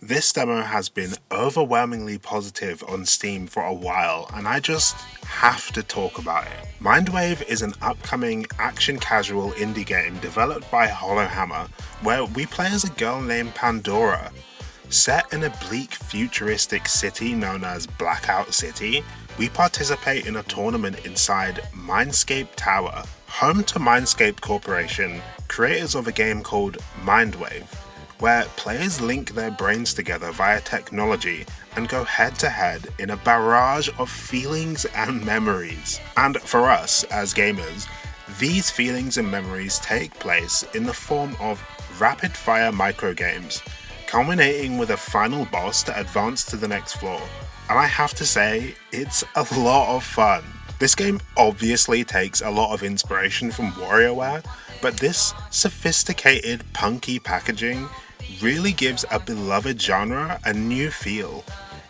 This demo has been overwhelmingly positive on Steam for a while, and I just have to talk about it. MINDWAVE is an upcoming action casual indie game developed by Hollowhammer, where we play as a girl named Pandora. Set in a bleak futuristic city known as Blackout City, we participate in a tournament inside Mindscape Tower, home to Mindscape Corporation, creators of a game called MINDWAVE, where players link their brains together via technology and go head to head in a barrage of feelings and memories. And for us as gamers, these feelings and memories take place in the form of rapid fire microgames, culminating with a final boss to advance to the next floor. And I have to say, it's a lot of fun. This game obviously takes a lot of inspiration from Wario-Ware, but this sophisticated, punky packaging really gives a beloved genre a new feel.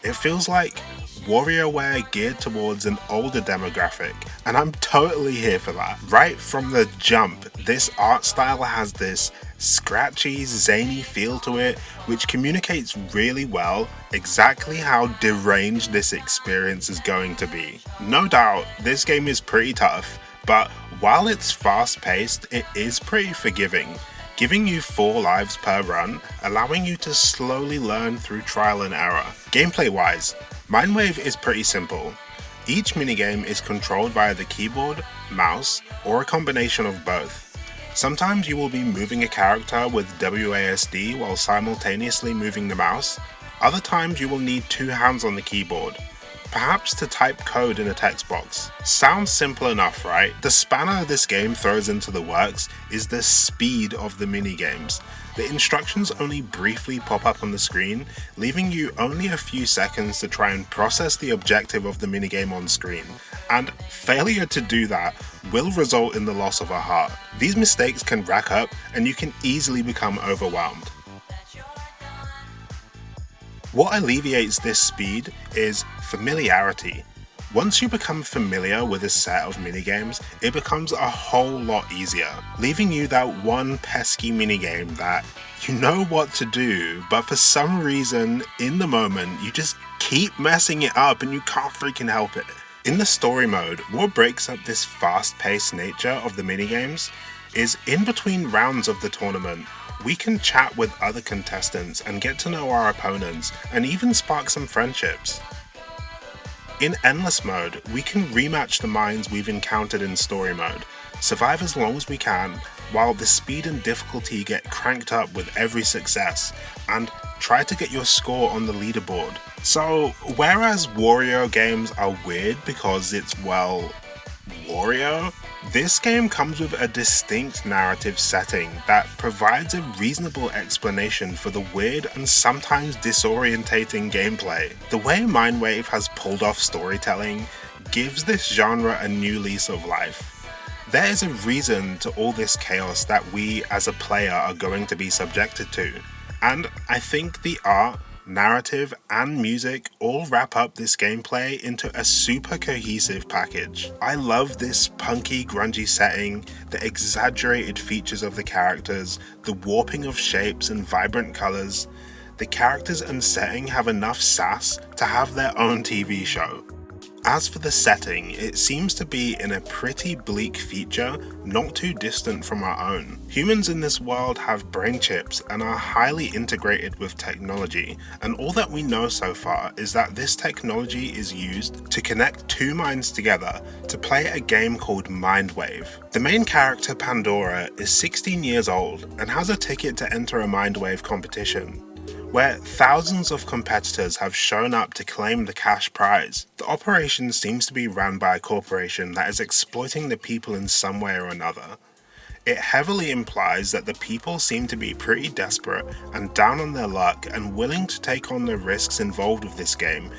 It feels like Wario-Ware geared towards an older demographic, and I'm totally here for that. Right from the jump, this art style has this scratchy, zany feel to it, which communicates really well exactly how deranged this experience is going to be. No doubt, this game is pretty tough, but while it's fast-paced, it is pretty forgiving, giving you 4 lives per run, allowing you to slowly learn through trial and error. Gameplay-wise, MINDWAVE is pretty simple. Each minigame is controlled via the keyboard, mouse, or a combination of both. Sometimes you will be moving a character with WASD while simultaneously moving the mouse. Other times you will need 2 hands on the keyboard, perhaps to type code in a text box. Sounds simple enough, right? The spanner this game throws into the works is the speed of the minigames. The instructions only briefly pop up on the screen, leaving you only a few seconds to try and process the objective of the minigame on screen, and failure to do that will result in the loss of a heart. These mistakes can rack up, and you can easily become overwhelmed. What alleviates this speed is familiarity. Once you become familiar with a set of minigames, it becomes a whole lot easier, leaving you that one pesky minigame that you know what to do, but for some reason, in the moment, you just keep messing it up and you can't freaking help it. In the story mode, what breaks up this fast-paced nature of the minigames is in between rounds of the tournament, we can chat with other contestants and get to know our opponents and even spark some friendships. In Endless mode, we can rematch the minds we've encountered in story mode, survive as long as we can, while the speed and difficulty get cranked up with every success, and try to get your score on the leaderboard. So, whereas Wario games are weird because it's, well, Wario, this game comes with a distinct narrative setting that provides a reasonable explanation for the weird and sometimes disorientating gameplay. The way MINDWAVE has pulled off storytelling gives this genre a new lease of life. There is a reason to all this chaos that we as a player are going to be subjected to, and I think the art, narrative, and music all wrap up this gameplay into a super cohesive package. I love this punky, grungy setting, the exaggerated features of the characters, the warping of shapes and vibrant colors. The characters and setting have enough sass to have their own TV show. As for the setting, it seems to be in a pretty bleak future, not too distant from our own. Humans in this world have brain chips and are highly integrated with technology, and all that we know so far is that this technology is used to connect 2 minds together to play a game called MINDWAVE. The main character, Pandora, is 16 years old and has a ticket to enter a MINDWAVE competition, where thousands of competitors have shown up to claim the cash prize. The operation seems to be run by a corporation that is exploiting the people in some way or another. It heavily implies that the people seem to be pretty desperate and down on their luck and willing to take on the risks involved with this game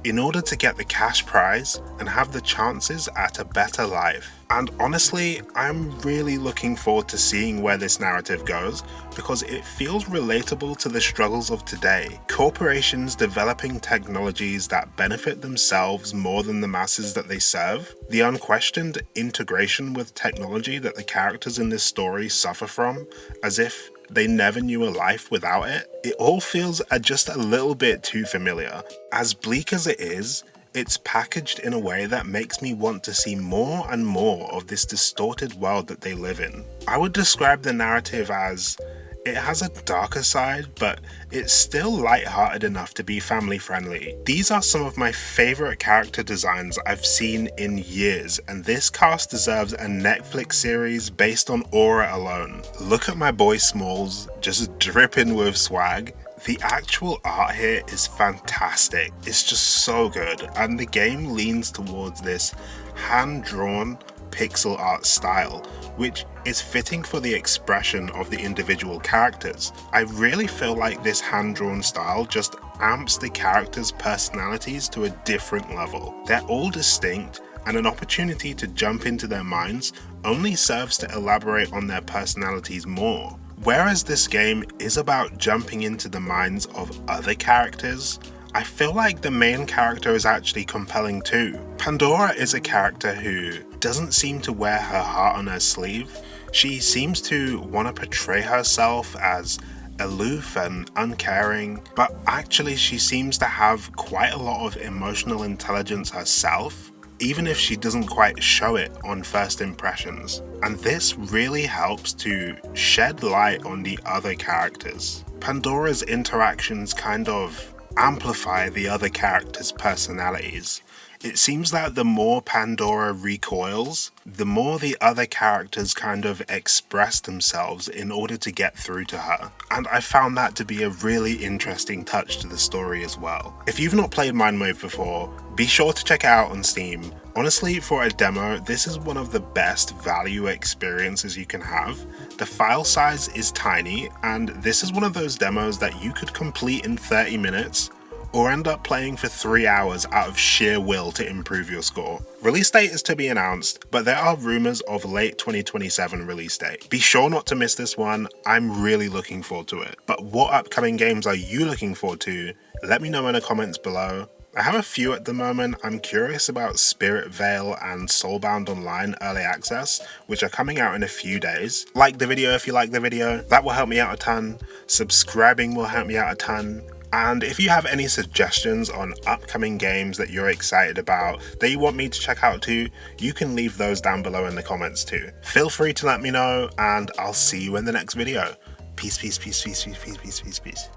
in order to get the cash prize and have the chances at a better life. And honestly, I'm really looking forward to seeing where this narrative goes because it feels relatable to the struggles of today. Corporations developing technologies that benefit themselves more than the masses that they serve, the unquestioned integration with technology that the characters in this story suffer from, as if they never knew a life without it, it all feels just a little bit too familiar. As bleak as it is, it's packaged in a way that makes me want to see more and more of this distorted world that they live in. I would describe the narrative as it has a darker side, but it's still light-hearted enough to be family friendly. These are some of my favourite character designs I've seen in years, and this cast deserves a Netflix series based on aura alone. Look at my boy Smalls, just dripping with swag. The actual art here is fantastic. It's just so good, and the game leans towards this hand-drawn pixel art style, which is fitting for the expression of the individual characters. I really feel like this hand-drawn style just amps the characters' personalities to a different level. They're all distinct, and an opportunity to jump into their minds only serves to elaborate on their personalities more. Whereas this game is about jumping into the minds of other characters, I feel like the main character is actually compelling too. Pandora is a character who doesn't seem to wear her heart on her sleeve. She seems to want to portray herself as aloof and uncaring, but actually she seems to have quite a lot of emotional intelligence herself, even if she doesn't quite show it on first impressions. And this really helps to shed light on the other characters. Pandora's interactions kind of amplify the other characters' personalities. It seems that the more Pandora recoils, the more the other characters kind of express themselves in order to get through to her. And I found that to be a really interesting touch to the story as well. If you've not played MINDWAVE before, be sure to check it out on Steam. Honestly, for a demo, this is one of the best value experiences you can have. The file size is tiny, and this is one of those demos that you could complete in 30 minutes, or end up playing for 3 hours out of sheer will to improve your score. Release date is to be announced, but there are rumours of late 2027 release date. Be sure not to miss this one, I'm really looking forward to it. But what upcoming games are you looking forward to? Let me know in the comments below. I have a few at the moment. I'm curious about Spirit Vale and Soulbound Online Early Access, which are coming out in a few days. Like the video if you like the video, that will help me out a ton. Subscribing will help me out a ton. And if you have any suggestions on upcoming games that you're excited about, that you want me to check out too, you can leave those down below in the comments too. Feel free to let me know, and I'll see you in the next video. Peace, peace, peace, peace, peace, peace, peace, peace, peace.